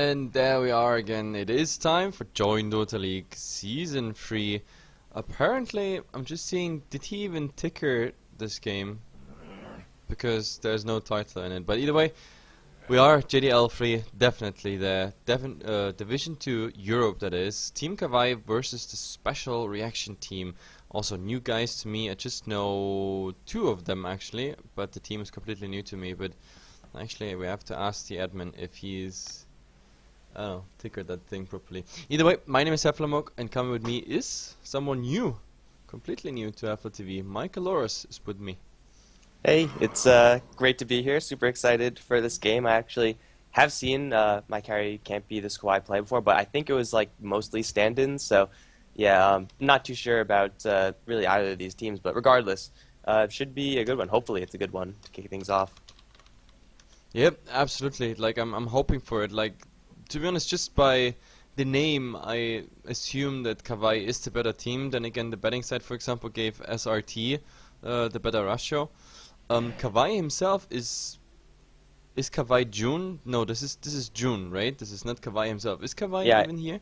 And there we are again. It is time for Join Dota League Season 3. Apparently, I'm just seeing, did he even ticker this game? Because there's no title in it. But either way, we are jDL3, definitely there. Division 2 Europe, that is. Team Kawaii versus the Special Reaction Team. Also new guys to me. I just know 2 of them actually, but the team is completely new to me. But actually, we have to ask the admin if he's... I don't know, ticker that thing properly. Either way, my name is HeflaTV, and coming with me is someone new, completely new to HeflaTV. Michael Loris is with me. Hey, it's great to be here. Super excited for this game. I actually have seen my carry can't be this Kawaii play before, but I think it was like mostly stand-ins. So yeah, I'm not too sure about really either of these teams, but regardless, it should be a good one. Hopefully, it's a good one to kick things off. Yep, absolutely. Like I'm hoping for it. Like, to be honest, just by the name, I assume that Kawaii is the better team. Then again, the betting side, for example, gave SRT the better ratio. Kawaii himself is Kawaii June? No, this is June, right? This is not Kawaii himself. Is Kawaii even here?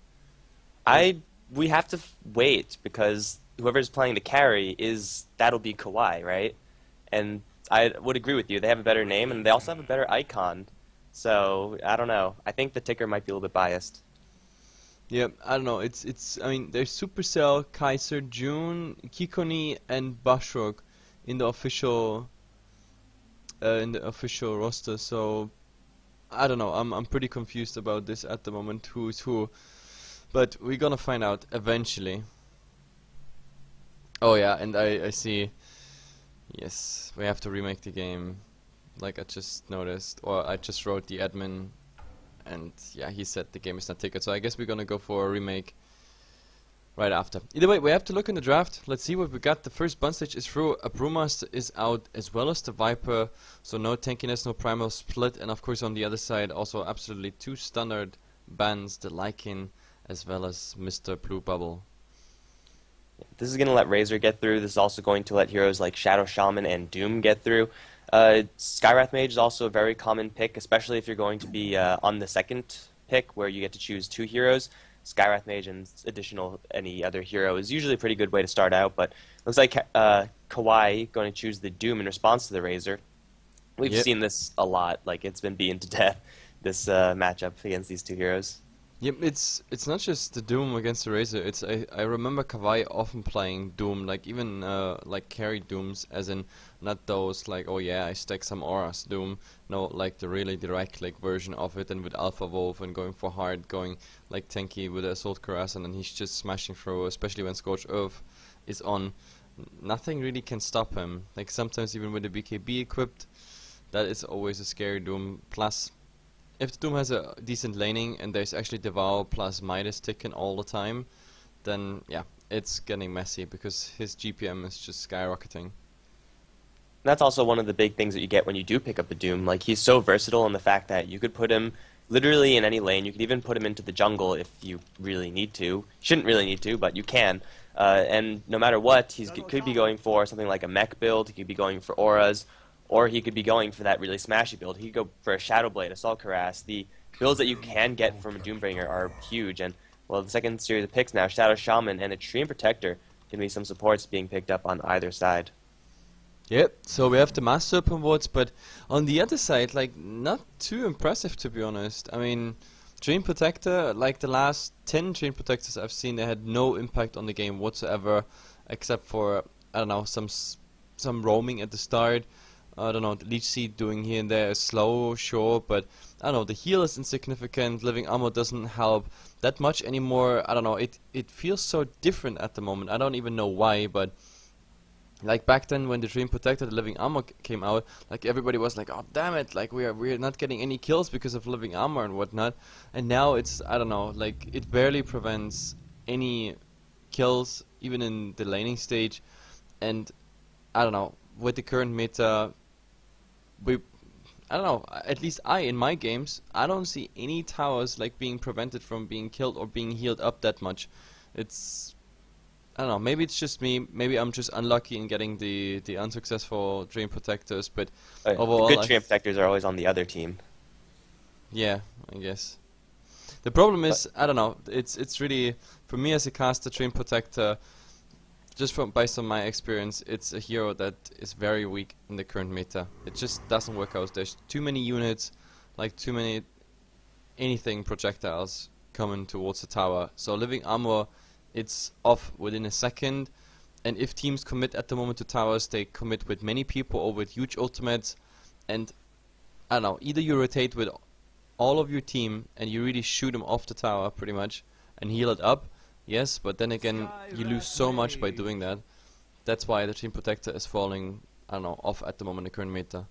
We have to wait because whoever's playing the carry that'll be Kawaii, right? And I would agree with you. They have a better name and they also have a better icon. So I don't know. I think the ticker might be a little bit biased. Yeah, I don't know. I mean, there's Supercell, Kaiser, June, Kikoni, and Bashrok in the official roster. So I don't know. I'm pretty confused about this at the moment. Who is who? But we're gonna find out eventually. Oh yeah, and I see. Yes, we have to remake the game. Like I just noticed, or I just wrote the admin, and yeah, he said the game is not ticketed. So I guess we're gonna go for a remake right after. Either way, we have to look in the draft. Let's see what we got. The first bun stage is through. A Brewmaster is out, as well as the Viper. So no tankiness, no primal split, and of course on the other side also absolutely 2 standard bans: the Lycan as well as Mr. Blue Bubble. This is going to let Razor get through. This is also going to let heroes like Shadow Shaman and Doom get through. Skywrath Mage is also a very common pick, especially if you're going to be on the second pick where you get to choose 2 heroes. Skywrath Mage and any other hero is usually a pretty good way to start out, but looks like Kawaii going to choose the Doom in response to the Razor. We've seen this a lot, like it's been beaten to death, this matchup against these 2 heroes. Yep, it's not just the Doom against the Razor. I remember Kawaii often playing Doom, like even like carry Dooms, as in not those like, oh yeah, I stack some auras Doom. No, like the really direct like version of it, and with Alpha Wolf and going for hard, going like tanky with the Assault Cuirass, and then he's just smashing through, especially when Scorched Earth is on. Nothing really can stop him. Like sometimes even with the BKB equipped, that is always a scary Doom. Plus, if the Doom has a decent laning and there's actually Devour plus Midas ticking all the time, then yeah, it's getting messy because his GPM is just skyrocketing. That's also one of the big things that you get when you do pick up a Doom. Like, he's so versatile in the fact that you could put him literally in any lane. You could even put him into the jungle if you really need to. You shouldn't really need to, but you can. And no matter what, he could be going for something like a mech build, he could be going for auras, or he could be going for that really smashy build. He could go for a Shadow Blade, Assault Cuirass. The builds that you can get from a Doombringer are huge. And, well, the second series of picks now, Shadow Shaman and Extreme Protector, can be some supports being picked up on either side. Yep, so we have the Master Open wards, but on the other side, like, not too impressive to be honest. I mean, Chain Protector, like the last 10 Chain Protectors I've seen, they had no impact on the game whatsoever, except for, I don't know, some roaming at the start. I don't know, the Leech Seed doing here and there is slow, sure, but I don't know, the heal is insignificant, living armor doesn't help that much anymore. I don't know, it feels so different at the moment. I don't even know why, but like back then when the Dream Protector, the living armor came out, like everybody was like, oh damn it, like we're not getting any kills because of living armor and whatnot. And now it's, I don't know, like it barely prevents any kills, even in the laning stage. And I don't know, with the current meta, I don't know, at least in my games, I don't see any towers like being prevented from being killed or being healed up that much. It's, I don't know, maybe it's just me, maybe I'm just unlucky in getting the unsuccessful Dream Protectors, but overall... The good Dream Protectors are always on the other team. Yeah, I guess. The problem is, I don't know, it's really, for me as a caster, Dream Protector, just from based on my experience, it's a hero that is very weak in the current meta. It just doesn't work out. There's too many units, like too many anything projectiles coming towards the tower. So living armor, it's off within a second. And if teams commit at the moment to towers, they commit with many people or with huge ultimates. And I don't know, either you rotate with all of your team and you really shoot them off the tower pretty much and heal it up. Yes, but then again, you lose so much by doing that. That's why the Dream Protector is falling, I don't know, off at the moment in the current meta.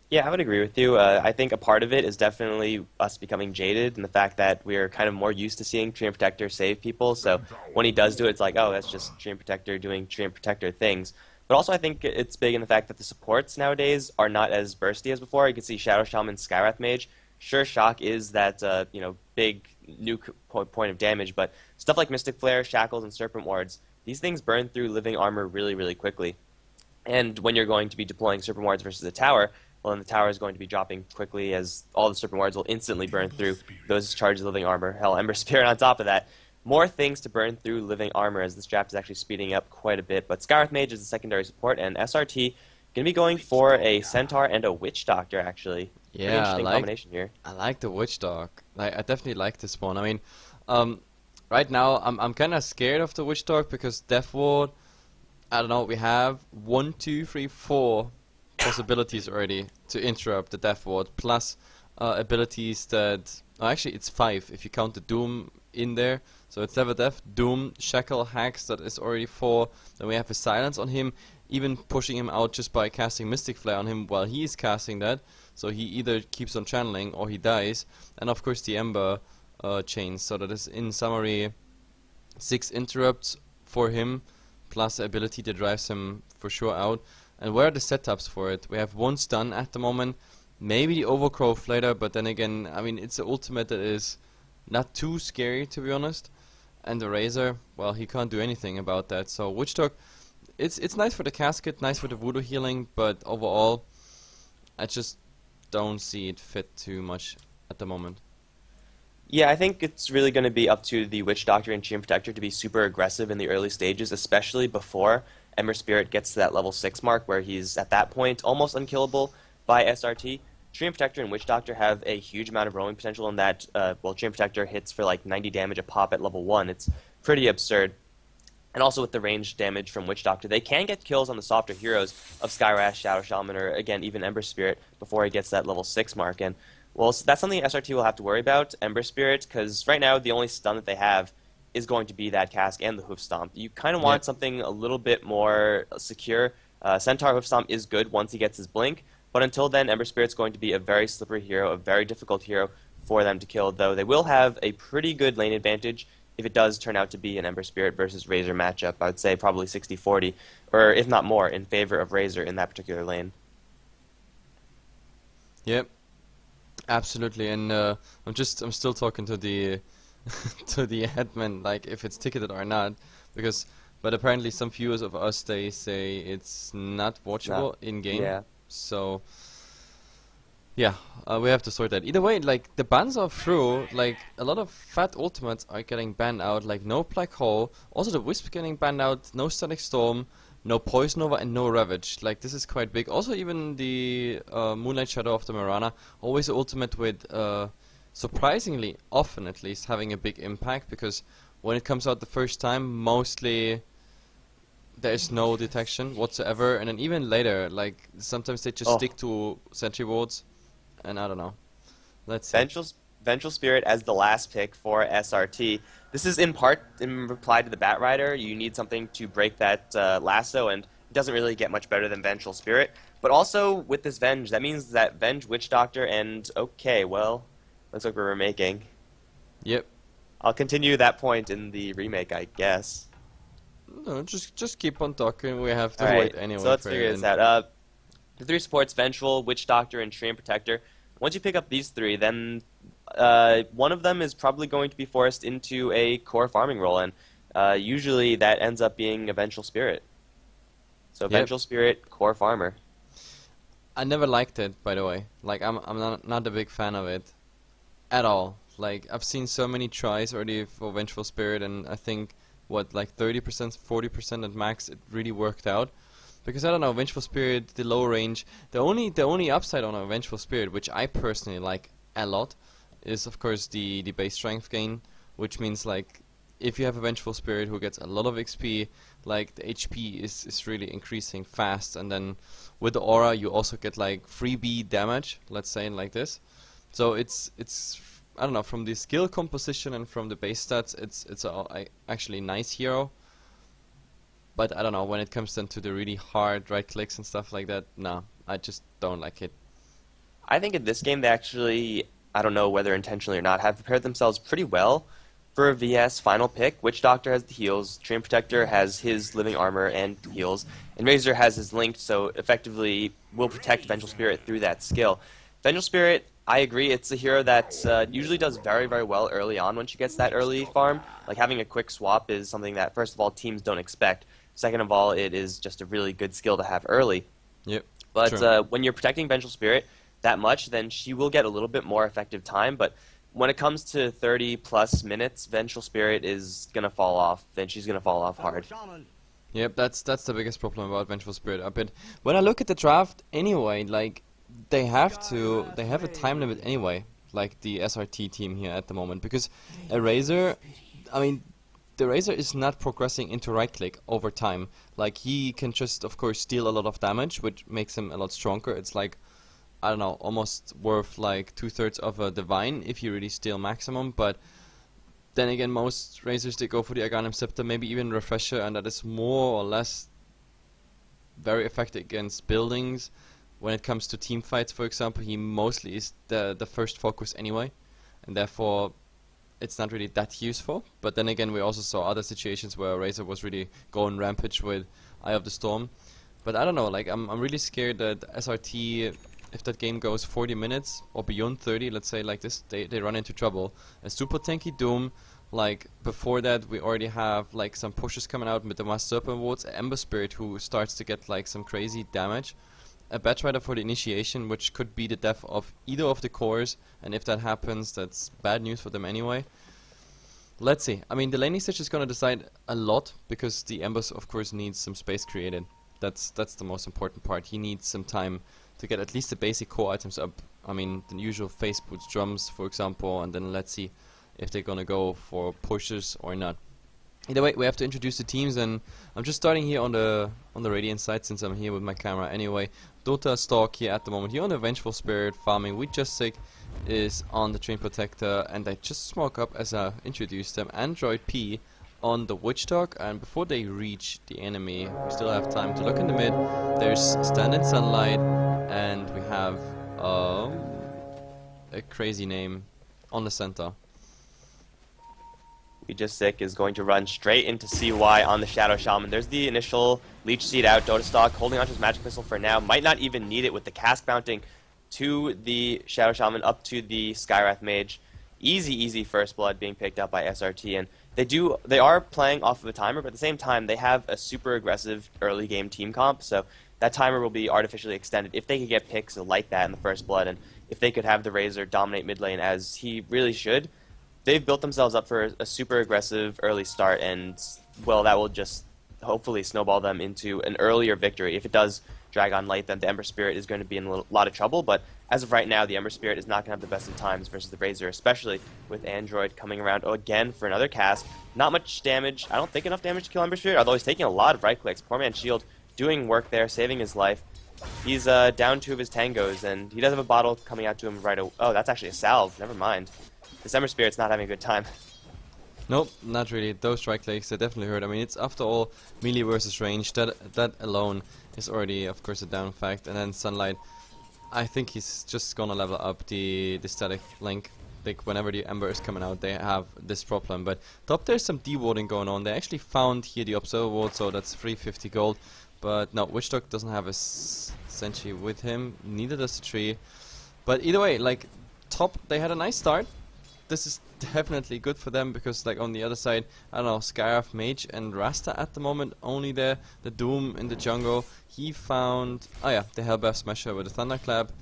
Yeah, I would agree with you. I think a part of it is definitely us becoming jaded and the fact that we're kind of more used to seeing Dream Protector save people. So when he does do it, it's like, oh, that's just Dream Protector doing Dream Protector things. But also I think it's big in the fact that the supports nowadays are not as bursty as before. You can see Shadow Shaman, Skywrath Mage. Sure, Shock is that big nuke point of damage, but stuff like Mystic Flare, Shackles, and Serpent Wards, these things burn through living armor really, really quickly. And when you're going to be deploying Serpent Wards versus a tower, well, then the tower is going to be dropping quickly as all the Serpent Wards will instantly burn through those charges of living armor. Hell, Ember Spirit on top of that. More things to burn through living armor as this draft is actually speeding up quite a bit. But Skywrath Mage is the secondary support, and SRT going to be going for a Centaur and a Witch Doctor, actually. Yeah, pretty interesting combination here. I like the Witch Dog. I definitely like this one. I mean, right now I'm kind of scared of the Witch Dog because Death Ward, I don't know, we have 1, 2, 3, 4 possibilities already to interrupt the Death Ward, plus abilities that, actually it's 5 if you count the Doom in there. So it's Never Death, Doom, Shackle, Hacks, that is already 4. Then we have a Silence on him, even pushing him out just by casting Mystic Flare on him while he is casting that. So he either keeps on channeling or he dies. And of course the Ember chains. So that is in summary 6 interrupts for him, plus the ability that drives him for sure out. And where are the setups for it? We have 1 stun at the moment, maybe the Overgrowth later, but then again, I mean, it's an ultimate that is not too scary, to be honest. And the Razor, well, he can't do anything about that. So Witch Dog, it's nice for the casket, nice for the voodoo healing, but overall, I just don't see it fit too much at the moment. Yeah, I think it's really going to be up to the Witch Doctor and Dream Protector to be super aggressive in the early stages, especially before Ember Spirit gets to that level 6 mark where he's at that point almost unkillable by SRT. Dream Protector and Witch Doctor have a huge amount of roaming potential in that, Dream Protector hits for like 90 damage a pop at level 1. It's pretty absurd. And also with the range damage from Witch Doctor, they can get kills on the softer heroes of Skywrath, Shadow Shaman, or again, even Ember Spirit before he gets that level 6 mark. And well, so that's something SRT will have to worry about, Ember Spirit, because right now the only stun that they have is going to be that cask and the Hoof Stomp. You kind of want something a little bit more secure. Centaur Hoof Stomp is good once he gets his blink, but until then, Ember Spirit's going to be a very slippery hero, a very difficult hero for them to kill, though they will have a pretty good lane advantage if it does turn out to be an Ember Spirit versus Razor matchup. I would say probably 60-40, or if not more, in favor of Razor in that particular lane. Yep, absolutely. And I'm still talking to the to the admin, like if it's ticketed or not, but apparently some viewers of us, they say it's not watchable in game. Yeah. So yeah, we have to sort that. Either way, like the bans are through. Like a lot of fat ultimates are getting banned out. Like no Black Hole. Also the Wisp getting banned out. No Static Storm. No Poison Over and no Ravage. Like this is quite big. Also even the Moonlight Shadow of the Mirana, always ultimate with surprisingly often at least having a big impact, because when it comes out the first time, mostly there is no detection whatsoever, and then even later, like sometimes they just stick to sentry wards, and I don't know. Let's see. Vengeful Spirit as the last pick for SRT. This is in part in reply to the Bat Rider. You need something to break that lasso, and it doesn't really get much better than Vengeful Spirit. But also with this Venge, that means that Venge, Witch Doctor, and okay, well, looks like we're remaking. Yep. I'll continue that point in the remake, I guess. No, just keep on talking. We have to All wait right, anyway. so let's figure this out. The 3 supports, Vengeful, Witch Doctor, and Dream Protector. Once you pick up these 3, then one of them is probably going to be forced into a core farming role, and usually that ends up being a Vengeful Spirit. So Vengeful Spirit, core farmer. I never liked it, by the way. Like I'm not a big fan of it at all. Like, I've seen so many tries already for Vengeful Spirit, and I think, what, like 30%, 40% at max, it really worked out. Because I don't know, Vengeful Spirit, the low range, the only upside on a Vengeful Spirit, which I personally like a lot, is of course the base strength gain, which means like if you have a Vengeful Spirit who gets a lot of XP, like the HP is really increasing fast, and then with the aura you also get like freebie damage, let's say like this. So it's I don't know, from the skill composition and from the base stats, it's actually a nice hero. But I don't know, when it comes then to the really hard right clicks and stuff like that, no, I just don't like it. I think in this game they actually, I don't know whether intentionally or not, have prepared themselves pretty well for a VS final pick. Witch Doctor has the heals, Treant Protector has his living armor and heals, and Razor has his linked, so effectively will protect Vengeful Spirit through that skill. Vengeful Spirit, I agree, it's a hero that usually does very, very well early on when she gets that early farm. Like, having a quick swap is something that, first of all, teams don't expect. Second of all, it is just a really good skill to have early. Yep. But when you're protecting Vengeful Spirit that much, then she will get a little bit more effective time. But when it comes to 30+ minutes, Vengeful Spirit is going to fall off. Then she's going to fall off hard. Yep, that's the biggest problem about Vengeful Spirit. But when I look at the draft anyway, like they have a time limit anyway, like the SRT team here at the moment, because a Razor, I mean, the Razor is not progressing into right click over time. Like, he can just of course steal a lot of damage, which makes him a lot stronger. It's like, I don't know, almost worth like 2/3 of a Divine if you really steal maximum. But then again, most Razors, they go for the Aghanim Scepter, maybe even Refresher, and that is more or less very effective against buildings. When it comes to team fights, for example, he mostly is the first focus anyway, and therefore it's not really that useful. But then again, we also saw other situations where Razor was really going rampage with Eye of the Storm. But I don't know, like I'm really scared that SRT, if that game goes 40 minutes or beyond 30, let's say like this, they run into trouble. A super tanky Doom, like before that we already have like some pushes coming out with the Master Serpent Wards, Ember Spirit who starts to get like some crazy damage, a Batrider for the initiation, which could be the death of either of the cores, and if that happens, that's bad news for them anyway. Let's see. I mean, the laning stage is going to decide a lot, because the Embers of course needs some space created. That's the most important part. He needs some time to get at least the basic core items up. I mean, the usual face boots, drums, for example, and then let's see if they're gonna go for pushes or not. Either way, we have to introduce the teams, and I'm just starting here on the Radiant side since I'm here with my camera anyway. Dota Stalk here at the moment, here on the Vengeful Spirit farming. We just sick is on the Treant Protector, and I just smoke up as I introduced them. Android P on the Witch Dog, and before they reach the enemy, we still have time to look in the mid. There's Stand in Sunlight, and we have a crazy name on the center. We Just Sick is going to run straight into CY on the Shadow Shaman. There's the initial Leech Seed out. Dota Stock holding onto his Magic Missile for now. Might not even need it with the cask mounting to the Shadow Shaman up to the Skywrath Mage. Easy first blood being picked up by SRT, and they are playing off of a timer, but at the same time they have a super aggressive early game team comp, so that timer will be artificially extended if they could get picks like that in the first blood, and if they could have the Razor dominate mid lane as he really should. They've built themselves up for a super aggressive early start, and well, that will just hopefully snowball them into an earlier victory. If it does drag on late, then the Ember Spirit is going to be in a lot of trouble, but as of right now, the Ember Spirit is not going to have the best of times versus the Razor, especially with Android coming around again for another cast. Not much damage. I don't think enough damage to kill Ember Spirit, although he's taking a lot of right clicks. Poor man's shield doing work there, saving his life. He's down 2 of his tangos, and he does have a bottle coming out to him right away. Oh, that's actually a salve. Never mind. This Ember Spirit's not having a good time. Nope, not really. Those strike clicks, they definitely hurt. I mean, it's after all melee versus range. That alone is already, of course, a down fact. And then Sunlight, I think he's just gonna level up the static link. Like, whenever the Ember is coming out, they have this problem. But top, there's some dewarding going on. They actually found here the Observer Ward, so that's 350 gold. But no, Witch Dog doesn't have a Sentry with him. Neither does the tree. But either way, like, top, they had a nice start. This is definitely good for them, because like on the other side, I don't know, Skywrath Mage and Rasta at the moment only there. The Doom in the jungle, he found, oh yeah, the Hellbath Smasher with the Thunderclap.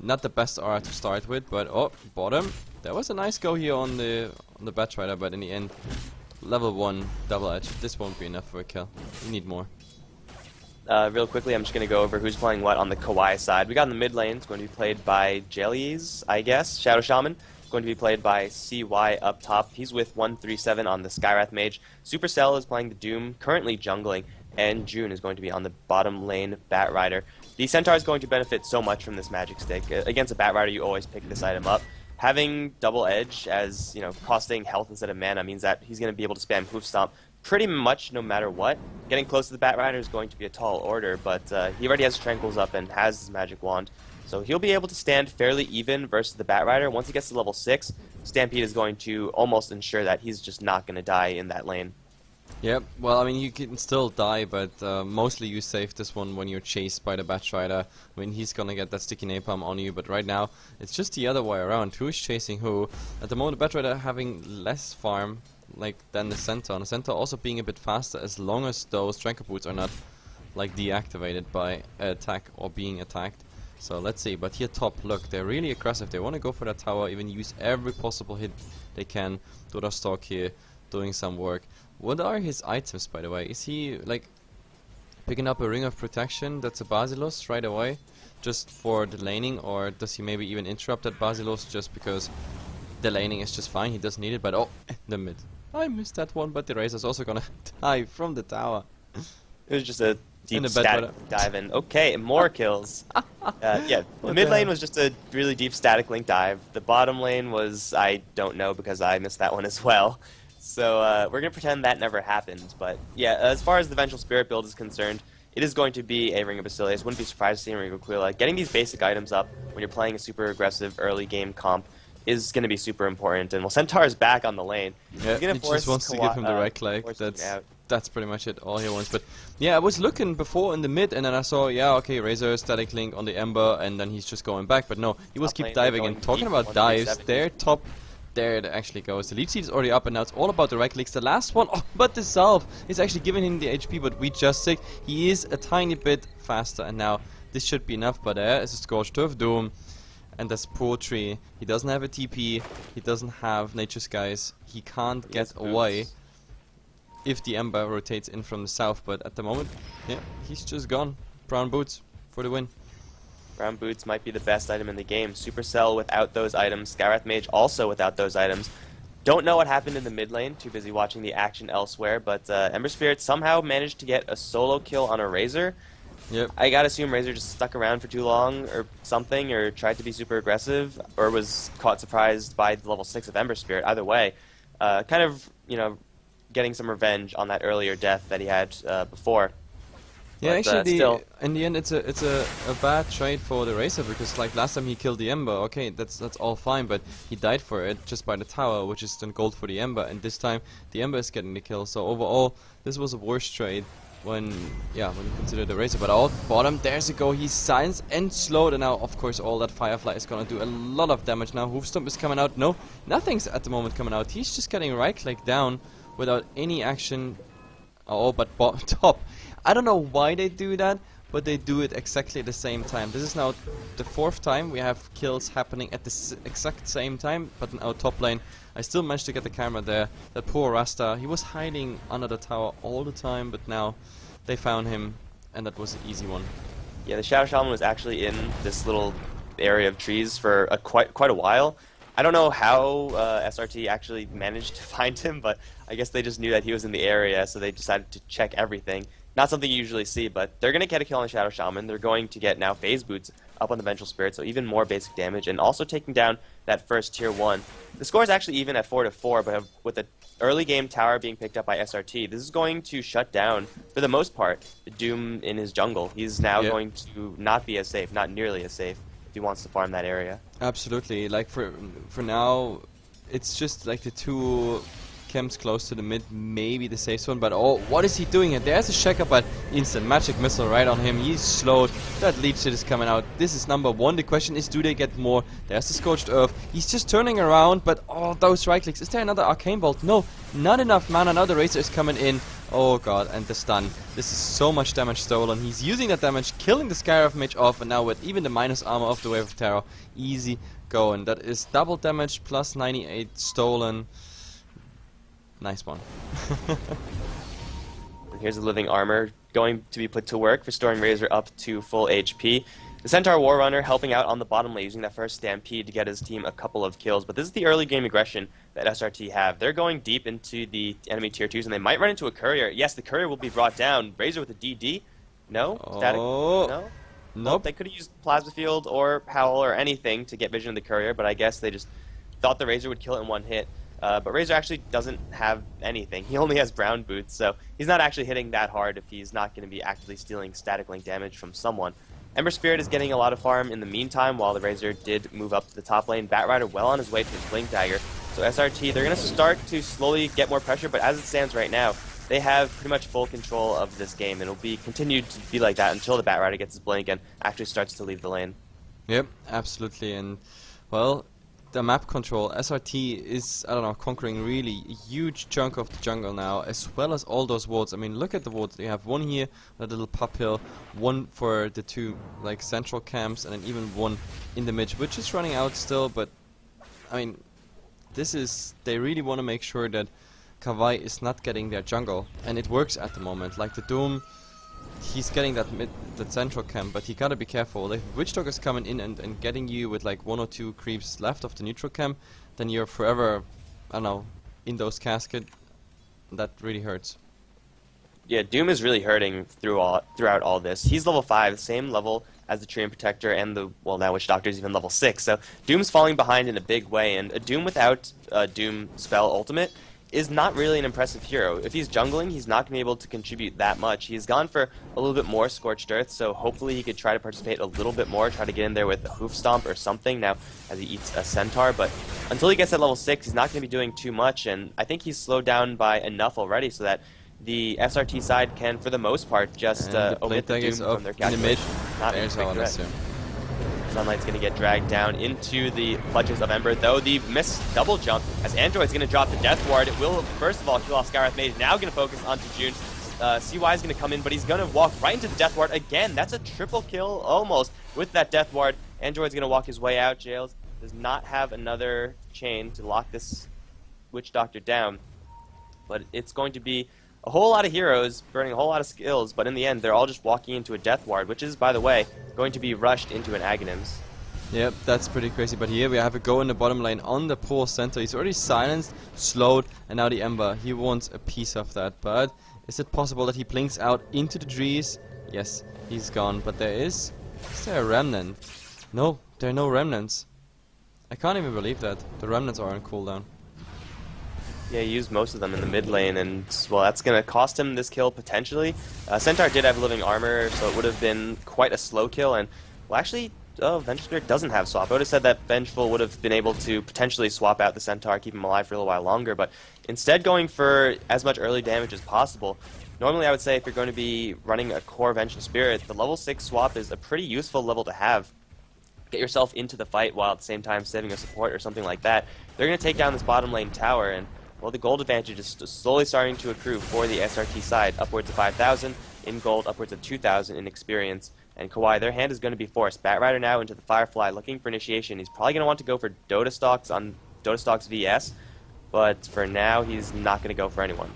Not the best aura to start with, but oh, bottom. That was a nice go here on the Batrider, but in the end, level 1 double edge. This won't be enough for a kill. You need more. Real quickly, I'm just going to go over who's playing what on the Kawaii side. We got in the mid lane. It's going to be played by Jellies, I guess. Shadow Shaman. Going to be played by CY up top. He's with 137 on the Skywrath Mage. Supercell is playing the Doom, currently jungling, and June is going to be on the bottom lane Batrider. The Centaur is going to benefit so much from this magic stick. Against a Batrider, you always pick this item up. Having double edge as, you know, costing health instead of mana means that he's going to be able to spam Hoof Stomp pretty much no matter what. Getting close to the Batrider is going to be a tall order, but he already has Tranquils up and has his magic wand. So he'll be able to stand fairly even versus the Batrider. Once he gets to level 6, Stampede is going to almost ensure that he's just not going to die in that lane. Yep, well, I mean, you can still die, but mostly you save this one when you're chased by the Batrider. I mean, he's gonna get that sticky napalm on you, but right now, it's just the other way around. Who is chasing who? At the moment, the Batrider having less farm than the Centaur. And the Centaur also being a bit faster as long as those Tranquil Boots are not like deactivated by attack or being attacked. So let's see, but here top, look, they're really aggressive. They want to go for that tower, even use every possible hit they can. Dota Stalk here, doing some work. What are his items, by the way? Is he, like, picking up a Ring of Protection that's a Basilos right away, just for the laning, or does he maybe even interrupt that Basilos just because the laning is just fine, he doesn't need it, but oh, the mid. I missed that one, but the Razor's also gonna die from the tower. It was just a deep static dive in. Okay, more kills. Yeah, the mid lane was just a really deep static link dive. The bottom lane was, I don't know, because I missed that one as well. So we're going to pretend that never happened. But yeah, as far as the Vengeful Spirit build is concerned, it is going to be a Ring of Basilius. Wouldn't be surprised to see a Ring of Aquila. Getting these basic items up when you're playing a super aggressive early game comp is going to be super important. And well, Centaur is back on the lane. Yeah, he just wants to give him the right click. That's pretty much it, all he wants. But yeah, I was looking before in the mid, and then I saw, yeah, okay, Razor, static link on the Ember, and then he's just going back. But no, he was keep diving. And talking about dives, their top, there it actually goes. The lead seed is already up, and now it's all about the right clicks. The last one, oh, but the salve is actually giving him the HP, but we just sick. He is a tiny bit faster, and now this should be enough. But there is a Scorched Earth Doom. And that's Poetry. He doesn't have a TP. He doesn't have Nature's Skies. He can't get away if the Ember rotates in from the south. But at the moment, yeah, he's just gone. Brown Boots for the win. Brown Boots might be the best item in the game. Supercell without those items. Skywrath Mage also without those items. Don't know what happened in the mid lane. Too busy watching the action elsewhere. But Ember Spirit somehow managed to get a solo kill on a Razor. Yep. I gotta assume Razor just stuck around for too long or something, or tried to be super aggressive, or was caught surprised by the level 6 of Ember Spirit. Either way, kind of, you know, getting some revenge on that earlier death that he had before. Yeah, but, actually, in the end, it's a bad trade for the Razor, because like last time he killed the Ember, okay, that's all fine, but he died for it just by the tower, which is then gold for the Ember, and this time the Ember is getting the kill. So overall, this was a worse trade when you consider the Razor. But out bottom, there's a go. He's silenced and slowed, and now of course all that Firefly is gonna do a lot of damage. Now Hoofstomp is coming out. No, nothing's at the moment coming out. He's just getting right click down without any action. Oh, but top. I don't know why they do that, but they do it exactly at the same time. This is now the 4th time we have kills happening at the exact same time, but in our top lane, I still managed to get the camera there. That poor Rasta, he was hiding under the tower all the time, but now they found him, and that was an easy one. Yeah, the Shadow Shaman was actually in this little area of trees for quite a while. I don't know how SRT actually managed to find him, but I guess they just knew that he was in the area, so they decided to check everything. Not something you usually see, but they're going to get a kill on the Shadow Shaman. They're going to get now Phase Boots up on the Vengeful Spirit, so even more basic damage, and also taking down that first Tier 1. The score is actually even at 4-4, but with the early game tower being picked up by SRT, this is going to shut down, for the most part, the Doom in his jungle. He's now going to not be as safe, not nearly as safe, if he wants to farm that area. Absolutely. Like for now, it's just like the two camps close to the mid, maybe the safe one, but oh, what is he doing here? There's a Shaker, but instant magic missile right on him. He's slowed. That leech shit is coming out. This is number 1. The question is, do they get more? There's the Scorched Earth. He's just turning around, but oh, those right clicks. Is there another Arcane Bolt? No, not enough mana. Now the Razor is coming in. Oh god, and the stun. This is so much damage stolen. He's using that damage, killing the Scarab Mage off, and now with even the minus armor of the Wave of Terror, easy going. That is double damage plus 98 stolen. Nice one. Here's the living armor going to be put to work, restoring Razor up to full HP. The Centaur War Runner helping out on the bottom lane, using that first Stampede to get his team a couple of kills. But this is the early game aggression that SRT have. They're going deep into the enemy tier 2s, and they might run into a courier. Yes, the courier will be brought down. Razor with a DD? No? Static? No? Nope. They could have used Plasma Field or Howl or anything to get vision of the courier, but I guess they just thought the Razor would kill it in one hit. But Razor actually doesn't have anything. He only has Brown Boots, so he's not actually hitting that hard if he's not going to be actively stealing static link damage from someone. Ember Spirit is getting a lot of farm in the meantime, while the Razor did move up to the top lane. Batrider well on his way to his Blink Dagger. So SRT, they're going to start to slowly get more pressure, but as it stands right now, they have pretty much full control of this game, and it'll be continued to be like that until the Batrider gets his Blink and actually starts to leave the lane. Yep, absolutely, and, well, the map control, SRT is, I don't know, conquering really a huge chunk of the jungle now, as well as all those wards. I mean, look at the wards. You have one here, a little pop hill, one for the two, like, central camps, and then even one in the mid, which is running out still, but, I mean, this is, they really want to make sure that Kawaii is not getting their jungle, and it works at the moment. Like, the Doom, he's getting that central camp, but he gotta be careful. If Witch Dog is coming in and getting you with like 1 or 2 creeps left of the neutral camp, then you're forever, I don't know, in those casket. That really hurts. Yeah, Doom is really hurting throughout all this. He's level 5, same level as the Treant Protector and the, well, now Witch Doctor is even level 6. So Doom's falling behind in a big way, and a Doom without a Doom spell ultimate is not really an impressive hero. If he's jungling, he's not going to be able to contribute that much. He's gone for a little bit more Scorched Earth, so hopefully he could try to participate a little bit more, try to get in there with a Hoof Stomp or something now as he eats a Centaur, but until he gets at level 6, he's not going to be doing too much, and I think he's slowed down by enough already so that the SRT side can, for the most part, just omit the Doom from their calculation. Not a big threat. Sunlight's going to get dragged down into the clutches of Ember, though the missed double jump as Android's going to drop the Death Ward. It will, first of all, kill off Skywrath Mage. Now going to focus onto June. CY is going to come in, but he's going to walk right into the Death Ward again. That's a triple kill almost with that Death Ward. Android's going to walk his way out. Jails does not have another chain to lock this Witch Doctor down, but it's going to be a whole lot of heroes burning a whole lot of skills, but in the end, they're all just walking into a Death Ward, which is, by the way, going to be rushed into an Aghanims. Yep, that's pretty crazy, but here we have a go in the bottom lane on the poor center. He's already silenced, slowed, and now the Ember. He wants a piece of that, but is it possible that he blinks out into the trees? Yes, he's gone, but is there a remnant? No, there are no remnants. I can't even believe that. The remnants are on cooldown. Yeah, he used most of them in the mid lane, and, well, that's going to cost him this kill, potentially. Centaur did have living armor, so it would have been quite a slow kill, and, well, actually, Vengeful Spirit doesn't have swap. I would have said that Vengeful would have been able to potentially swap out the Centaur, keep him alive for a little while longer, but instead going for as much early damage as possible. Normally, I would say if you're going to be running a core Vengeful Spirit, the level 6 swap is a pretty useful level to have. Get yourself into the fight while at the same time saving a support or something like that. They're going to take down this bottom lane tower, and, well, the gold advantage is slowly starting to accrue for the SRT side, upwards of 5,000 in gold, upwards of 2,000 in experience. And Kawaii, their hand is going to be forced. Batrider now into the Firefly, looking for initiation. He's probably going to want to go for Dota stocks on Dota stocks VS, but for now, he's not going to go for anyone.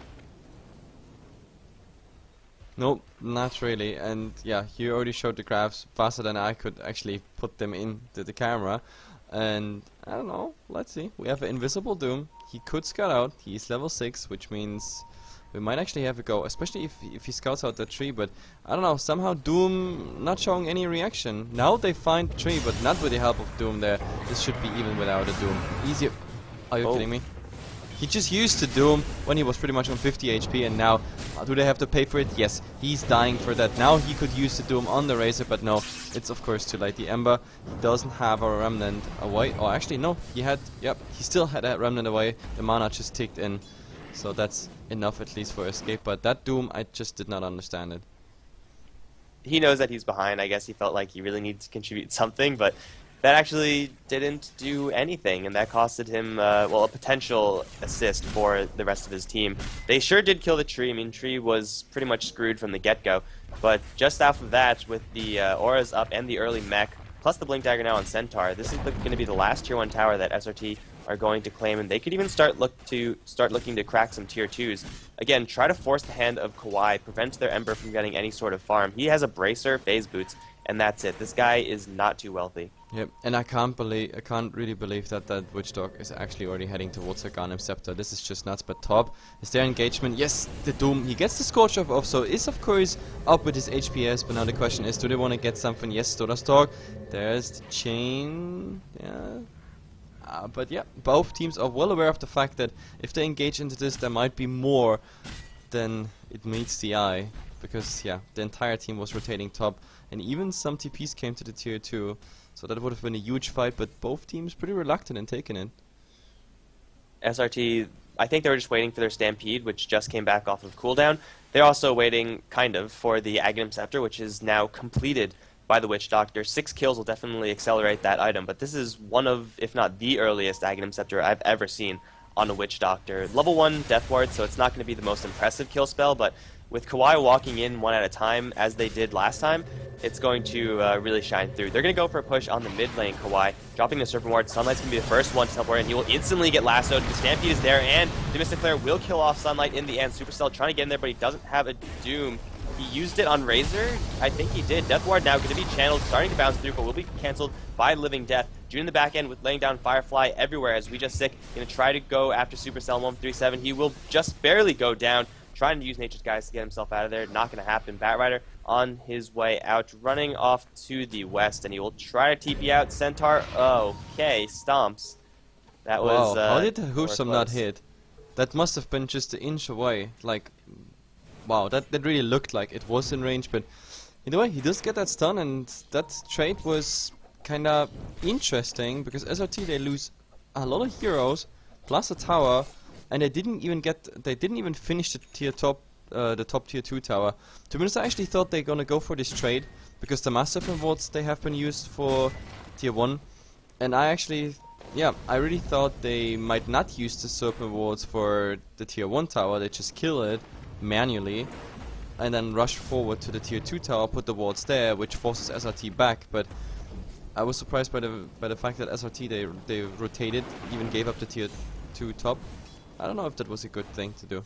Nope, not really. And yeah, you already showed the graphs faster than I could actually put them into the camera. And I don't know, let's see. We have an invisible Doom. He could scout out. He's level 6, which means we might actually have a go, especially if he scouts out the tree. But I don't know, somehow Doom not showing any reaction. Now they find the tree, but not with the help of Doom there. This should be even without a Doom. Easier. Are you kidding me? He just used to Doom when he was pretty much on 50 HP, and now do they have to pay for it? Yes, he's dying for that. Now he could use the Doom on the Razor, but no, it's of course too late. The Ember, he doesn't have a Remnant away. Oh, actually no, he still had a Remnant away. The mana just ticked in, so that's enough at least for escape. But that Doom, I just did not understand it. He knows that he's behind. I guess he felt like he really needed to contribute something, but that actually didn't do anything, and that costed him, well, a potential assist for the rest of his team. They sure did kill the tree. I mean, tree was pretty much screwed from the get-go, but just off of that, with the auras up and the early mech, plus the blink dagger now on Centaur, this is going to be the last tier 1 tower that SRT are going to claim, and they could even start looking to crack some tier 2s. Again, try to force the hand of Kawaii, prevent their Ember from getting any sort of farm. He has a bracer, phase boots, and that's it. This guy is not too wealthy. Yep, and I can't really believe that that Witch Dog is actually already heading towards a Ghanem Scepter. This is just nuts. But top is their engagement. Yes, the Doom. He gets the Scorch off, so is of course up with his HPS. But now the question is, do they want to get something? Yes, Dota Dog. There's the chain. Yeah. But yeah, both teams are well aware of the fact that if they engage into this, there might be more than it meets the eye. Because yeah, the entire team was rotating top, and even some TPs came to the tier 2. So that would have been a huge fight, but both teams pretty reluctant in taking it. SRT, I think they were just waiting for their Stampede, which just came back off of cooldown. They're also waiting, kind of, for the Aghanim Scepter, which is now completed by the Witch Doctor. 6 kills will definitely accelerate that item, but this is one of, if not the earliest Aghanim Scepter I've ever seen on a Witch Doctor. Level 1 Death Ward, so it's not going to be the most impressive kill spell, but with Kawaii walking in one at a time, as they did last time, it's going to really shine through. They're going to go for a push on the mid lane, Kawaii, dropping the Serpent Ward. Sunlight's going to be the first one to teleport, and he will instantly get lassoed. The Stampede is there, and the Mystic Flare will kill off Sunlight in the end. Supercell trying to get in there, but he doesn't have a Doom. He used it on Razor? I think he did. Death Ward now going to be channeled, starting to bounce through, but will be cancelled by Living Death. June in the back end with laying down Firefly everywhere as We Just Sick going to try to go after Supercell 137. He will just barely go down, trying to use Nature's Guise to get himself out of there. Not going to happen. Batrider on his way out, running off to the west, and he will try to TP out Centaur. Okay, stomps. That was how did the Husam not hit? That must have been just an inch away. Like, wow, that really looked like it was in range, but either way, he does get that stun, and that trade was kinda interesting, because SRT, they lose a lot of heroes, plus a tower, and they didn't even finish the top tier 2 tower. To be honest, I actually thought they're gonna go for this trade, because the Master Wards, they have been used for tier 1, and I really thought they might not use the Serpent Wards for the tier 1 tower. They just kill it manually and then rush forward to the tier 2 tower, put the wards there, which forces SRT back. But I was surprised by the fact that SRT, they rotated, even gave up the tier 2 top. I don't know if that was a good thing to do.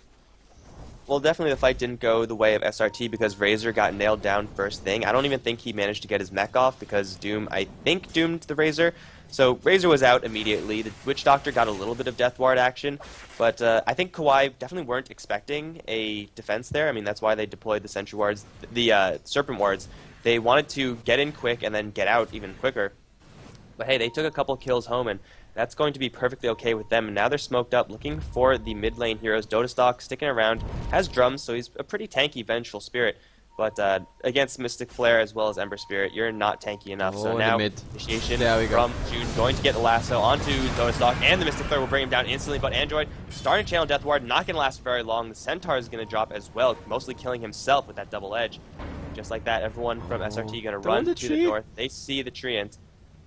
Well, definitely the fight didn't go the way of SRT, because Razor got nailed down first thing. I don't even think he managed to get his mech off, because Doom, I think, doomed the Razor. So Razor was out immediately. The Witch Doctor got a little bit of Death Ward action, but I think Kawaii definitely weren't expecting a defense there. I mean, that's why they deployed the Sentry Wards, the Serpent Wards. They wanted to get in quick and then get out even quicker. But hey, they took a couple kills home, and that's going to be perfectly okay with them. And now they're smoked up, looking for the mid lane heroes. Dota Stock sticking around, has drums, so he's a pretty tanky Vengeful Spirit. But against Mystic Flare as well as Ember Spirit, you're not tanky enough. So now, initiation from June, going to get the lasso onto Dota Stock, and the Mystic Flare will bring him down instantly. But Android starting to channel Death Ward, not going to last very long. The Centaur is going to drop as well, mostly killing himself with that double edge. Just like that, everyone from SRT going to run to the north. They see the treant,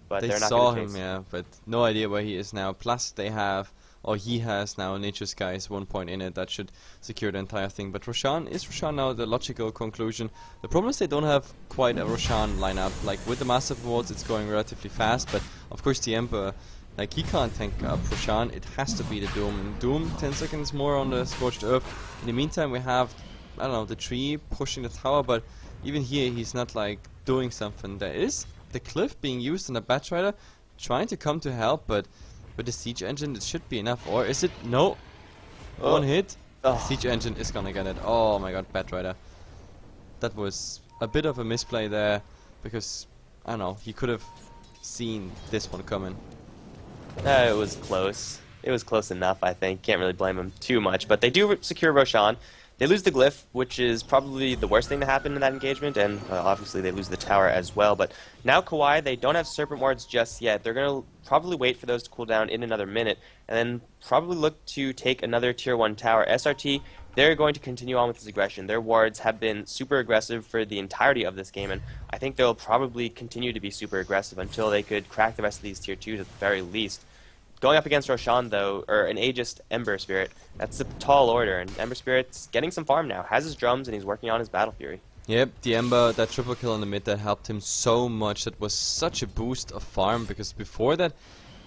but they're not going to chase. They saw him, yeah, but no idea where he is now. Plus, they have, or he has now, Nature's Guise 1 point in it. That should secure the entire thing. But Roshan now the logical conclusion? The problem is they don't have quite a Roshan lineup. Like, with the Massive Wards, it's going relatively fast, but of course the Emperor, like, he can't tank up Roshan. It has to be the Doom. And Doom, 10 seconds more on the Scorched Earth. In the meantime, we have, I don't know, the tree pushing the tower, but even here, he's not, like, doing something. There is the Cliff being used in a Batrider, trying to come to help, but with the Siege Engine, it should be enough. Or is it? No. One hit. The Siege Engine is gonna get it. Oh my god, Batrider. That was a bit of a misplay there, because, I don't know, he could have seen this one coming. It was close. It was close enough, I think. Can't really blame him too much. But they do secure Roshan. They lose the Glyph, which is probably the worst thing to happen in that engagement, and obviously they lose the tower as well. But now Kawaii, they don't have Serpent Wards just yet. They're going to probably wait for those to cool down in another minute, and then probably look to take another Tier 1 tower. SRT, they're going to continue on with this aggression. Their wards have been super aggressive for the entirety of this game, and I think they'll probably continue to be super aggressive until they could crack the rest of these tier 2s at the very least. Going up against Roshan, though, or an Aegis Ember Spirit, that's a tall order, and Ember Spirit's getting some farm now, has his drums, and he's working on his Battle Fury. Yep, the Ember, that triple kill in the mid, that helped him so much. That was such a boost of farm, because before that,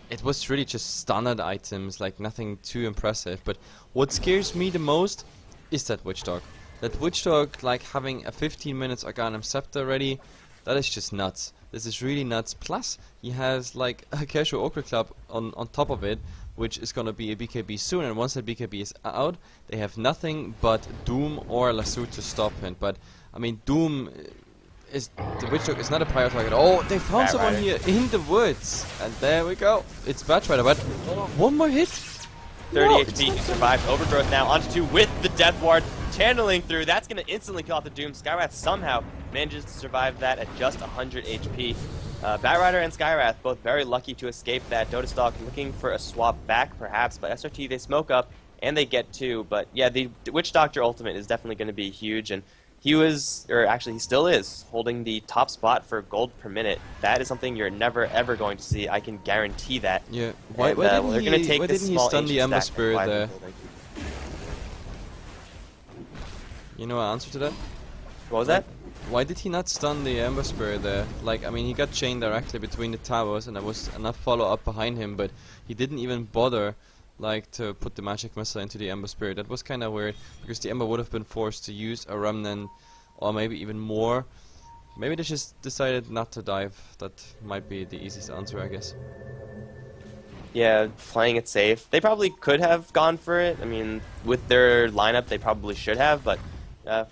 it was really just standard items, like nothing too impressive. But what scares me the most is that Witch Dog. That Witch Dog, like having a 15 minutes Arcanum Scepter ready, that is just nuts. This is really nuts. Plus, he has like a casual Ochre Club on top of it, which is gonna be a BKB soon. And once that BKB is out, they have nothing but Doom or Lasso to stop him. But I mean, Doom is the Witch Dog is not a prior target. Oh, they found someone here in the woods, and there we go. It's Batrider, but one more hit. 30 HP, he survived. Overgrowth now onto 2 with the Death Ward, channeling through. That's going to instantly kill off the Doom. Skywrath somehow manages to survive that at just 100 HP. Batrider and Skywrath both very lucky to escape that. Dota Stalk looking for a swap back perhaps, but SRT, they smoke up and they get 2. But yeah, the Witch Doctor ultimate is definitely going to be huge, and he was, or actually he still is, holding the top spot for gold per minute. That is something you're never ever going to see. I can guarantee that. Yeah. Why didn't he stun the Ember Spirit there? You know an answer to that? What was that? Why did he not stun the Ember Spirit there? Like, I mean, he got chained directly between the towers, and there was enough follow-up behind him, but he didn't even bother like to put the magic missile into the Ember Spirit. That was kind of weird, because the Ember would have been forced to use a remnant, or maybe even more. Maybe they just decided not to dive. That might be the easiest answer, I guess. Yeah, playing it safe. They probably could have gone for it. I mean, with their lineup, they probably should have, but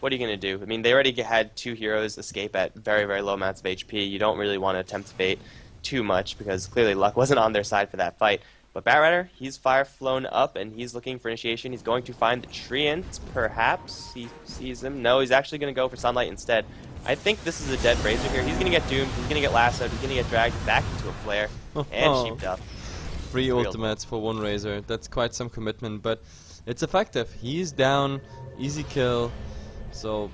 what are you going to do? I mean, they already had 2 heroes escape at very, very low amounts of HP. You don't really want to attempt fate too much, because clearly luck wasn't on their side for that fight. But Batrider, he's fire flown up, and he's looking for initiation. He's going to find the Treant, perhaps. He sees him. No, he's actually going to go for Sunlight instead. I think this is a dead Razor here. He's going to get doomed. He's going to get lassoed. He's going to get dragged back into a flare and sheeped up. 3 ultimates for 1 Razor. That's quite some commitment, but it's effective. He's down. Easy kill. So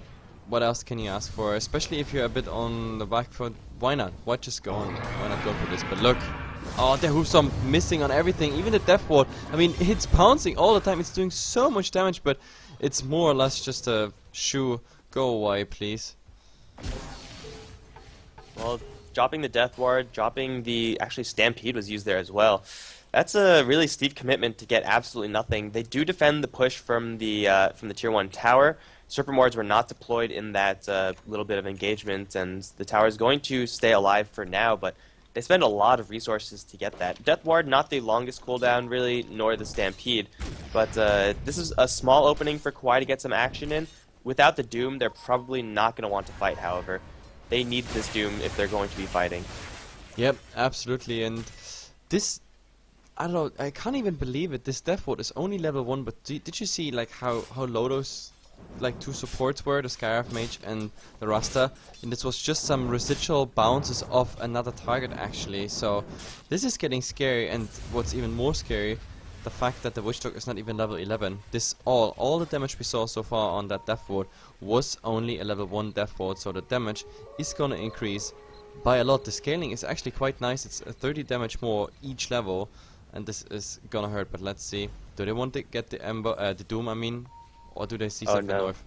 what else can you ask for? Especially if you're a bit on the back foot. Why not? Why just go on? Why not go for this? But look. Oh, the hooves are missing on everything, even the Death Ward. I mean, it's pouncing all the time. It's doing so much damage, but it's more or less just a shoo. Go away, please. Well, dropping the Death Ward, dropping the... Actually, Stampede was used there as well. That's a really steep commitment to get absolutely nothing. They do defend the push from the Tier 1 tower. Serpent Wards were not deployed in that little bit of engagement, and the tower is going to stay alive for now, but they spend a lot of resources to get that. Death Ward, not the longest cooldown, really, nor the Stampede. But this is a small opening for Kawaii to get some action in. Without the Doom, they're probably not going to want to fight, however. They need this Doom if they're going to be fighting. Yep, absolutely. And this, I don't know, I can't even believe it. This Death Ward is only level 1, but did you see like how low those like 2 supports were, the Skywrath Mage and the Rasta, and this was just some residual bounces off another target actually. So this is getting scary, and what's even more scary, the fact that the Witch Dog is not even level 11. This all the damage we saw so far on that Death Ward was only a level 1 Death Ward, so the damage is gonna increase by a lot. The scaling is actually quite nice. It's 30 damage more each level, and this is gonna hurt. But let's see, do they want to get the Ember, the Doom, I mean? Or do they see something north?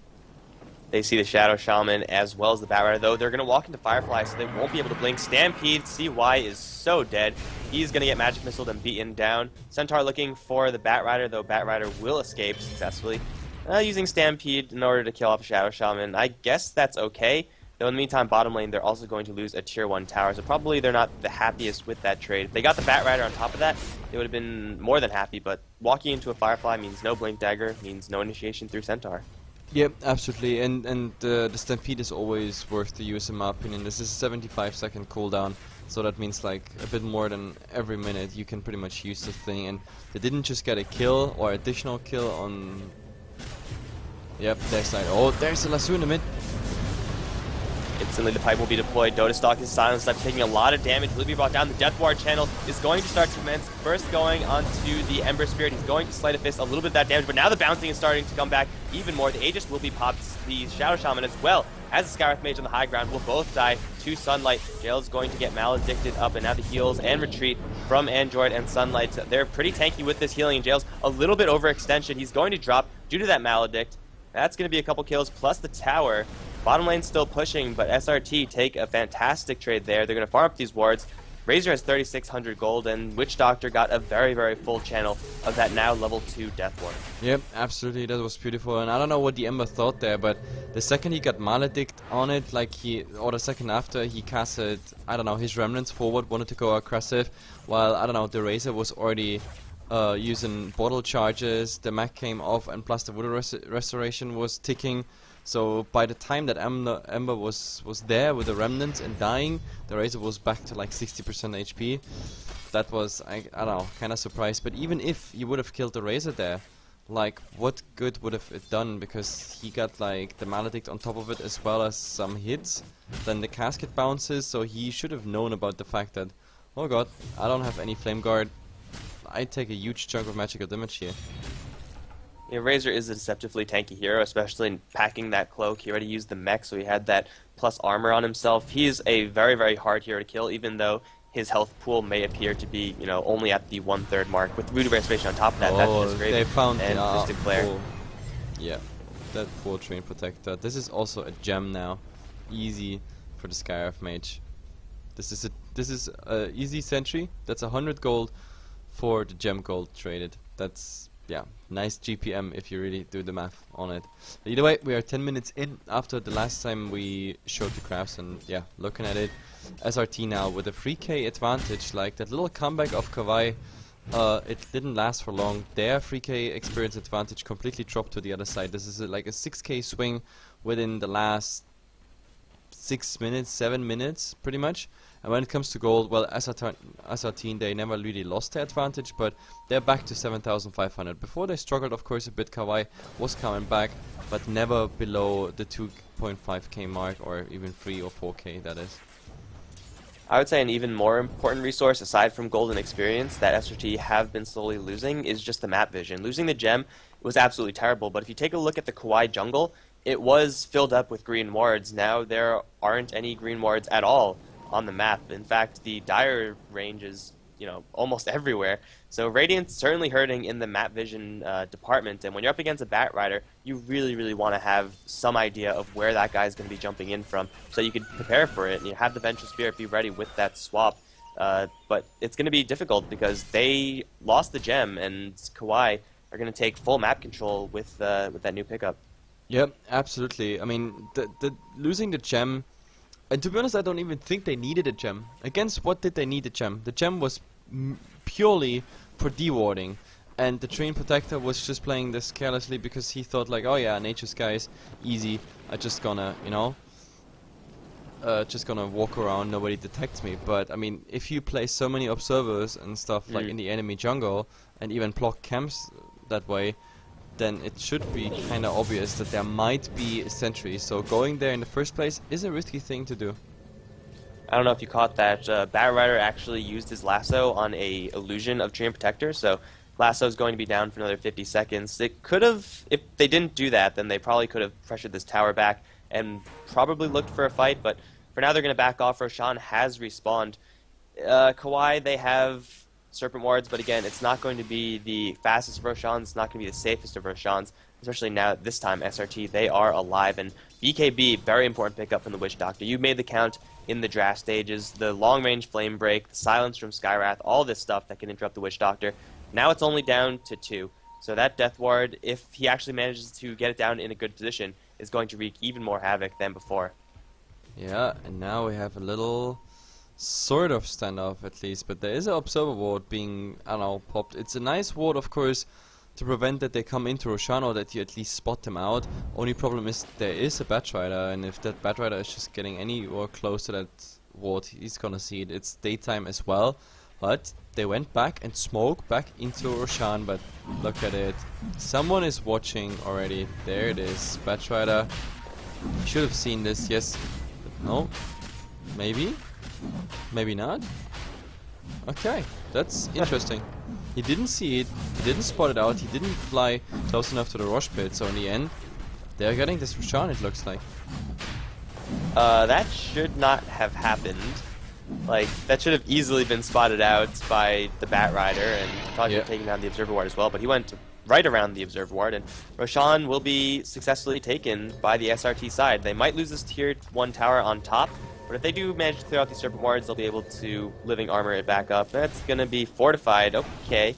They see the Shadow Shaman as well as the Batrider, though they're going to walk into Firefly, so they won't be able to blink. Stampede, CY is so dead. He's going to get Magic Missile and beaten down. Centaur looking for the Batrider, though Batrider will escape successfully. Using Stampede in order to kill off a Shadow Shaman. I guess that's okay. Though in the meantime, bottom lane, they're also going to lose a Tier 1 tower, so probably they're not the happiest with that trade. If they got the Batrider on top of that, they would have been more than happy, but walking into a Firefly means no Blink Dagger, means no initiation through Centaur. Yep, absolutely, and the Stampede is always worth the use in my opinion. This is a 75-second cooldown, so that means like a bit more than every minute you can pretty much use the thing, and they didn't just get a kill or additional kill on... Yep, their side. Oh, there's a lasso in the mid. Instantly the pipe will be deployed. Dota stock is silenced up, taking a lot of damage. Will be brought down. The Death Ward channel is going to start to commence. First going onto the Ember Spirit. He's going to Sleight of Fist a little bit of that damage, but now the bouncing is starting to come back even more. The Aegis will be popped. The Shadow Shaman as well as the Skywrath Mage on the high ground will both die to Sunlight. Jail is going to get Maledicted up, and now the heals and retreat from Android and Sunlight. They're pretty tanky with this healing, and Jail's a little bit overextension. He's going to drop due to that Maledict. That's going to be a couple kills, plus the tower. Bottom lane still pushing, but SRT take a fantastic trade there. They're going to farm up these wards. Razor has 3,600 gold, and Witch Doctor got a very, very full channel of that now level 2 Death Ward. Yep, absolutely, that was beautiful. And I don't know what the Ember thought there, but the second he got Maledict on it, like or the second after, he casted, I don't know, his Remnants forward, wanted to go aggressive, while, I don't know, the Razor was already using bottle charges, the mech came off, and plus the Voodoo Restoration was ticking. So by the time that Ember was there with the Remnants and dying, the Razor was back to like 60% HP. That was, I don't know, kind of surprised. But even if you would have killed the Razor there, like what good would have it done? Because he got like the Maledict on top of it as well as some hits. Then the casket bounces, so he should have known about the fact that, oh god, I don't have any Flame Guard. I take a huge chunk of magical damage here. Yeah, Razor is a deceptively tanky hero, especially in packing that cloak. He already used the mech, so he had that plus armor on himself. He is a very, very hard hero to kill, even though his health pool may appear to be, you know, only at the 1/3 mark. With Voodoo Restoration on top of that, that's just great. They found and Mystic Flare. Poor, yeah, that poor Train Protector. This is also a gem now, easy for the Skywrath Mage. This is a easy sentry. That's 100 gold for the gem gold traded. That's, yeah, nice GPM if you really do the math on it. But either way, we are 10 minutes in after the last time we showed the crafts, and yeah, looking at it, SRT now with a 3k advantage. Like that little comeback of Kawaii, it didn't last for long. Their 3k experience advantage completely dropped to the other side. This is like a 6k swing within the last 6 minutes, 7 minutes, pretty much. And when it comes to gold, well, SRT, they never really lost their advantage, but they're back to 7,500. Before they struggled, of course, a bit. Kawaii was coming back, but never below the 2.5k mark, or even 3 or 4k, that is. I would say an even more important resource, aside from golden experience, that SRT have been slowly losing is just the map vision. Losing the gem was absolutely terrible, but if you take a look at the Kawaii jungle, it was filled up with green wards. Now there aren't any green wards at all on the map. In fact, the dire range is, you know, almost everywhere. So Radiant's certainly hurting in the map vision department, and when you're up against a Bat Rider, you really, really want to have some idea of where that guy's going to be jumping in from, so you can prepare for it, and you have the Vengeful Spirit be ready with that swap. But it's going to be difficult because they lost the gem, and Kawaii are going to take full map control with that new pickup. Yep, absolutely. I mean, the losing the gem, and to be honest, I don't even think they needed a gem. Against what did they need a gem? The gem was purely for dewarding, and the Train Protector was just playing this carelessly because he thought like, oh yeah, Nature Sky is easy. I just gonna, you know, just gonna walk around, nobody detects me. But I mean, if you play so many observers and stuff like in the enemy jungle, and even block camps that way, then it should be kind of obvious that there might be a sentry. So going there in the first place is a risky thing to do. I don't know if you caught that. Bat Rider actually used his lasso on a illusion of Train Protector, so lasso is going to be down for another 50 seconds. They could have, if they didn't do that, then they probably could have pressured this tower back and probably looked for a fight, but for now they're going to back off. Roshan has respawned. Kawaii, they have Serpent Wards, but again, it's not going to be the fastest of Roshans, it's not going to be the safest of Roshans, especially now, this time, SRT, they are alive, and BKB, very important pickup from the Witch Doctor. You made the count in the draft stages, the long-range Flame Break, the silence from Skywrath, all this stuff that can interrupt the Witch Doctor. Now it's only down to 2, so that Death Ward, if he actually manages to get it down in a good position, is going to wreak even more havoc than before. Yeah, and now we have a little sort of standoff at least, but there is an observer ward being, I don't know, popped. It's a nice ward, of course, to prevent that they come into Roshan, or that you at least spot them out. Only problem is there is a Bat Rider, and if that Bat Rider is just getting anywhere close to that ward, he's gonna see it. It's daytime as well, but they went back and smoked back into Roshan, but look at it. Someone is watching already. There it is, Bat Rider. Should have seen this, yes. No? Maybe? Maybe not? Okay, that's interesting. He didn't see it, he didn't spot it out, he didn't fly close enough to the Roche pit, so in the end, they're getting this Roshan, it looks like. That should not have happened. Like, that should have easily been spotted out by the Bat Rider, and probably taking down the Observer Ward as well, but he went right around the Observer Ward, and Roshan will be successfully taken by the SRT side. They might lose this tier 1 tower on top, but if they do manage to clear out these Serpent Wards, they'll be able to living armor it back up. That's gonna be fortified. Okay.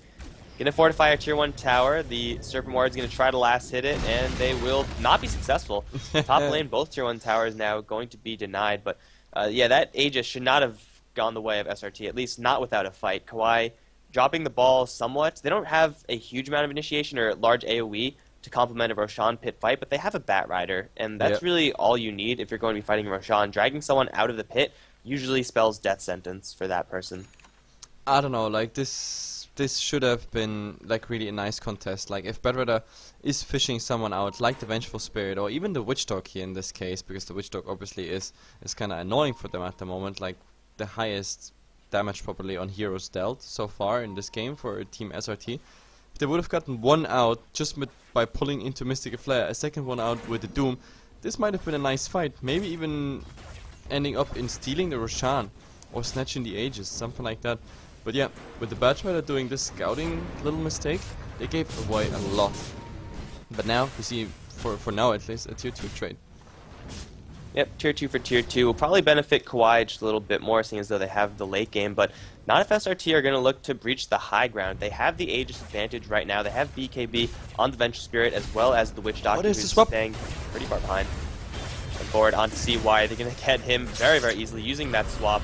Gonna fortify a tier 1 tower. The Serpent Ward's gonna try to last hit it, and they will not be successful. Top lane, both tier 1 towers now going to be denied, but yeah, that Aegis should not have gone the way of SRT, at least not without a fight. Kawaii dropping the ball somewhat. They don't have a huge amount of initiation or large AoE to complement a Roshan pit fight, but they have a Bat Rider, and that's really all you need if you're going to be fighting Roshan. Dragging someone out of the pit usually spells death sentence for that person. I don't know, like this should have been like really a nice contest. Like if Bat Rider is fishing someone out, like the Vengeful Spirit or even the Witch Dog here in this case, because the Witch Dog obviously is kind of annoying for them at the moment, like the highest damage probably on heroes dealt so far in this game for Team SRT. If they would have gotten one out just by pulling into Mystical Flare, a second one out with the Doom, this might have been a nice fight. Maybe even ending up in stealing the Roshan or snatching the Aegis, something like that. But yeah, with the Bat Rider doing this scouting little mistake, they gave away a lot. But now we see, for now at least, a tier 2 trade. Yep, tier 2 for tier 2 will probably benefit Kawaii just a little bit more, seeing as though they have the late game, but not if SRT are going to look to breach the high ground. They have the Aegis advantage right now. They have BKB on the Vengeful Spirit as well as the Witch Doctor, who's staying pretty far behind. And forward onto CY, they're going to get him very, very easily using that swap.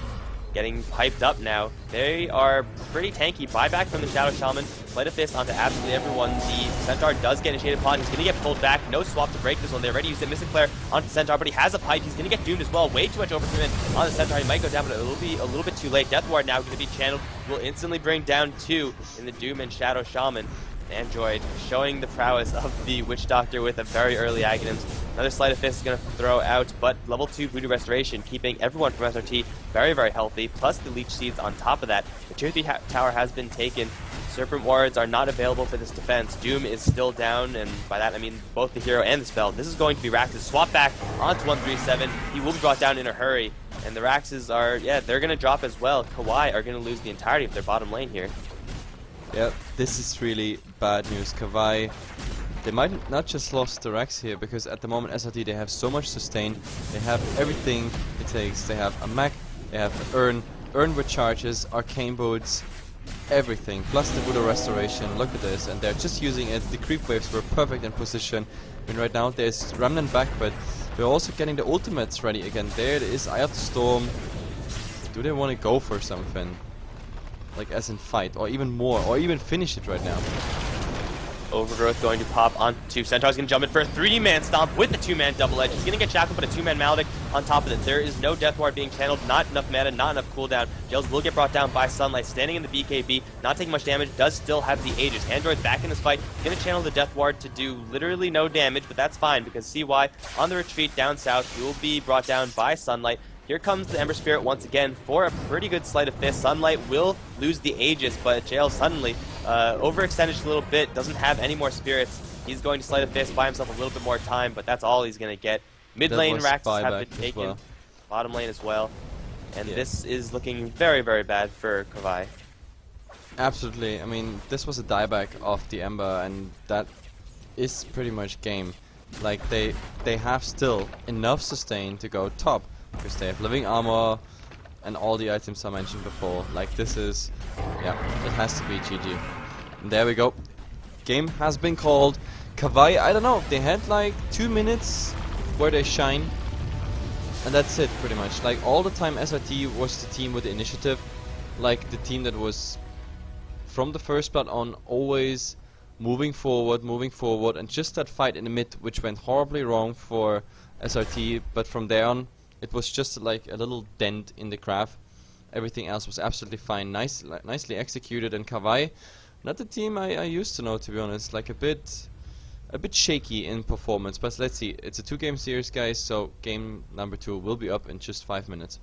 Getting piped up now. They are pretty tanky. Buyback from the Shadow Shaman. Sleight of Fist onto absolutely everyone. The Centaur does get initiated upon. He's going to get pulled back. No swap to break this one. They already used it. Mystic Flare onto Centaur, but he has a pipe. He's going to get doomed as well. Way too much overcommitment on the Centaur. He might go down, but it will be a little bit too late. Death Ward now going to be channeled. Will instantly bring down 2 in the Doom and Shadow Shaman. Android showing the prowess of the Witch Doctor with a very early Aghanims. Another Sleight of Fist is going to throw out, but level 2 Voodoo Restoration, keeping everyone from SRT very, very healthy, plus the Leech Seeds on top of that. The tier 3 tower has been taken. Serpent Wards are not available for this defense. Doom is still down, and by that I mean both the hero and the spell. This is going to be Rax's swap back onto 137. He will be brought down in a hurry, and the Raxes are, yeah, they're going to drop as well. Kawaii are going to lose the entirety of their bottom lane here. Yeah, this is really bad news. Kawaii, they might not just lost the Rax here, because at the moment SRT, they have so much sustain, they have everything it takes. They have a mech, they have an urn with charges, arcane boots, everything, plus the Voodoo Restoration. Look at this, and they're just using it. The creep waves were perfect in position. I mean, right now there's Remnant back, but we're also getting the ultimates ready again. There it is, Eye of the Storm. Do they want to go for something? Like as in fight, or even more, or even finish it right now. Overgrowth going to pop onto Centaur's going to jump in for a 3-man stomp with the 2-man double edge. He's going to get shackled, but a 2-man Maledict on top of it. There is no Death Ward being channeled, not enough mana, not enough cooldown. Jails will get brought down by Sunlight, standing in the BKB, not taking much damage, does still have the Aegis. Android back in this fight, going to channel the Death Ward to do literally no damage, but that's fine, because CY on the retreat down south, he will be brought down by Sunlight. Here comes the Ember Spirit once again for a pretty good Sleight of Fist. Sunlight will lose the Aegis, but Jail suddenly overextended just a little bit, doesn't have any more spirits. He's going to Sleight of Fist, buy himself a little bit more time, but that's all he's going to get. Mid lane Raxes have been taken, bottom lane as well, and this is looking very, very bad for Kawaii. Absolutely. I mean, this was a dieback of the Ember, and that is pretty much game. Like, they have still enough sustain to go top, because they have living armor and all the items I mentioned before. Like, this is, yeah, it has to be GG. And there we go. Game has been called. Kawaii, I don't know, they had like 2 minutes where they shine, and that's it pretty much. Like, all the time SRT was the team with the initiative, like the team that was from the first blood on always moving forward, and just that fight in the mid which went horribly wrong for SRT, but from there on it was just like a little dent in the graph. Everything else was absolutely fine, nicely executed. And Kawaii, not the team I used to know, to be honest. Like a bit a bit shaky in performance. But let's see. It's a 2-game series, guys. So game number 2 will be up in just 5 minutes.